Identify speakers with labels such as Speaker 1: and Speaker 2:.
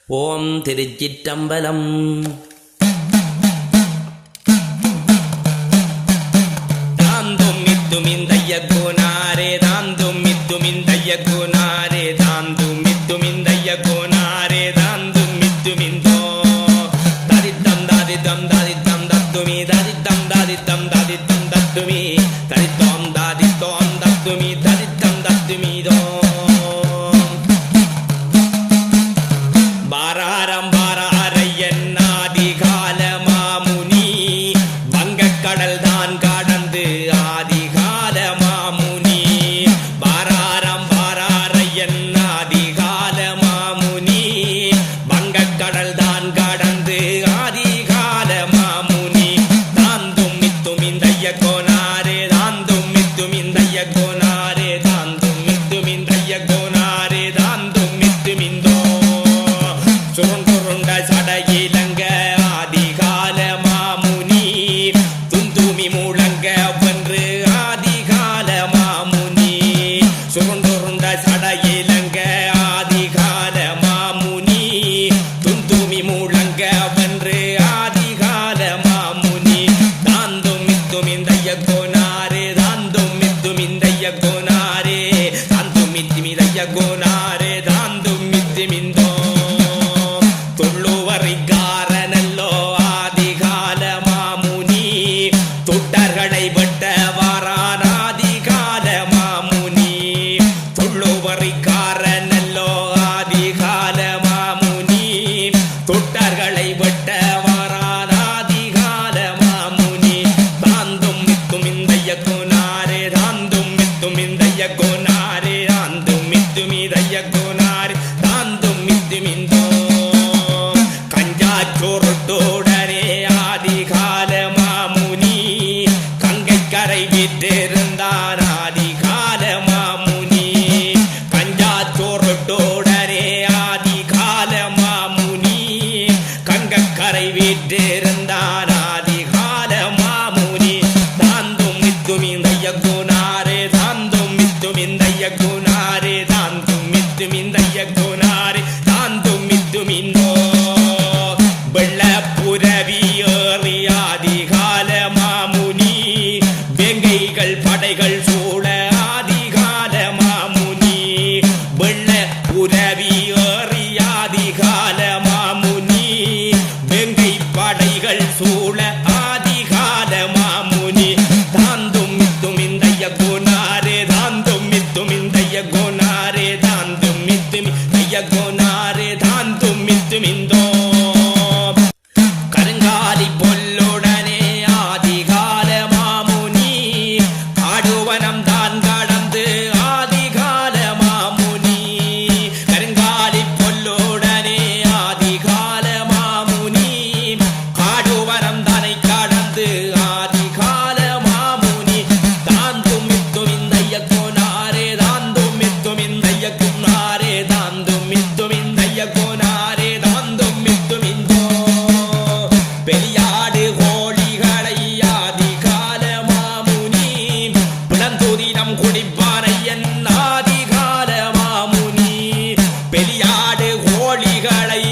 Speaker 1: ஓம் திருச்சிற்றம்பலம். தாந்தும் மித்தும் இந்தைய கோனாரே தாந்தும் மித்தும் இந்தைய கோனாரே தாந்தும் மித்தும் இந்தைய கோனாரே தாந்தும் மித்தும் இந்தோ தரித்தம் தாதித்தம் தாதித்தம் தத்துமி தரித்தம் தாதித்தம் தாதித்தம் தத்துமி தரித்தோம் தாதித்தோம் தத்துமி தரித்தம் தத்துமிதோ பாராரம் பாராரையன்னாதிகால மாமுனி வங்கக்கடல் தான் கடந்து ஆதிகால மாமுனி பாராரம் பாராரையன்னாதிகால மாமுனி வங்கக்கடல் தான் கடந்து ஆதிகால மாமுனி தாந்தும் மித்தும் இந்தைய கோனாரே தாந்தும் மித்தும் இந்தைய கோனாரே தாந்தும் மித்தும் இந்தைய கோனாரே தாந்தும் மித்தும் இந்தோ சுருண்டுருண்ட சடையிலங்க ஆதிகால மாமுனி துந்துமி முழங்க வென்று ஆதிகால மாமுனி சுருண்டுருண்ட சடையிலங்க ஆதிகால மாமுனி துந்துமி முழங்க வென்று ஆதிகால மாமுனி தாந்தும் மித்தும் இந்தைய கோனாரே தாந்தும் மித்தும் இந்தைய கோனாரே தாந்தும் மித்தும் இந்தைய கோனாரே தாந்தும் மித்தும் இந்தோ தொள்ளுவரிகாரனல்லோ ஆதிகால மாமுனி தொட்டர்களை வெட்ட வாரானாதிகால மாமுனி தொள்ளுவரிகாரனல்லோ ஆதிகால மாமுனி தொட்டர்களை வெட்ட வாரானாதிகால மாமுனி தாந்தும் மித்தும் இந்தைய கோனாரே தாந்தும் மித்தும் இந்தைய கோனாரே தாந்தும் மித்தும் இந்தைய கோனாரே தாந்தும் மித்தும் இந்தோ கஞ்சாச்சோருட்டோடனே ஆதிகால மாமுனி கங்கை கரை விட்டிருந்தான் ஆதிகால மாமுனி கஞ்சாச்சோருட்டோடனே ஆதிகால மாமுனி கங்கை கரை விட்டிருந்தான் ஆதிகால மாமுனி தாந்தும் மித்தும் இந்தைய கோனாரே தாந்தும் மித்தும் இந்தைய கோனாரே தாந்தும் மித்தும் இந்தைய கோனாரே தாந்தும் மித்தும் இந்தோ வெள்ளப்புரவியேறி ஆதிகால மாமுனி வெங்கைகள் படைகள் சூழ ஆதிகால மாமுனி வெள்ளப்புரவியேறி ஆதிகால மாமுனி வெங்கை படைகள் சூழ ஆதிகால மாமுனி தாந்தும் மித்தும் இந்தைய கோனாரே தாந்தும் மித்தும் இந்தைய கோனாரே தாந்தும் மித்தும் இந்தைய கோனாரே தாந்தும் மித்தும் இந்தோ கருங்காலி பொல்லுடனே ஆதிகால மாமுனி காடுவனம் தான் கடந்து ஆதிகால மாமுனி கருங்காலி பொல்லுடனே ஆதிகால மாமுனி காடுவனம் தானை கடந்து ஆதிகால மாமுனி தாந்தும் மித்தும் இந்தைய கோனாரே தாந்தும் மித்தும் இந்தைய கோனாரே தாந்தும் மித்தும் இந்தைய கோனாரே தாந்தும் மித்தும் இந்தோ பெரியாடு கோழிகளை ஆதிகால மாமுனி பிளந்துதினம் குடிப்பாரையன் ஆதிகால மாமுனி பெரியாடு கோழிகளை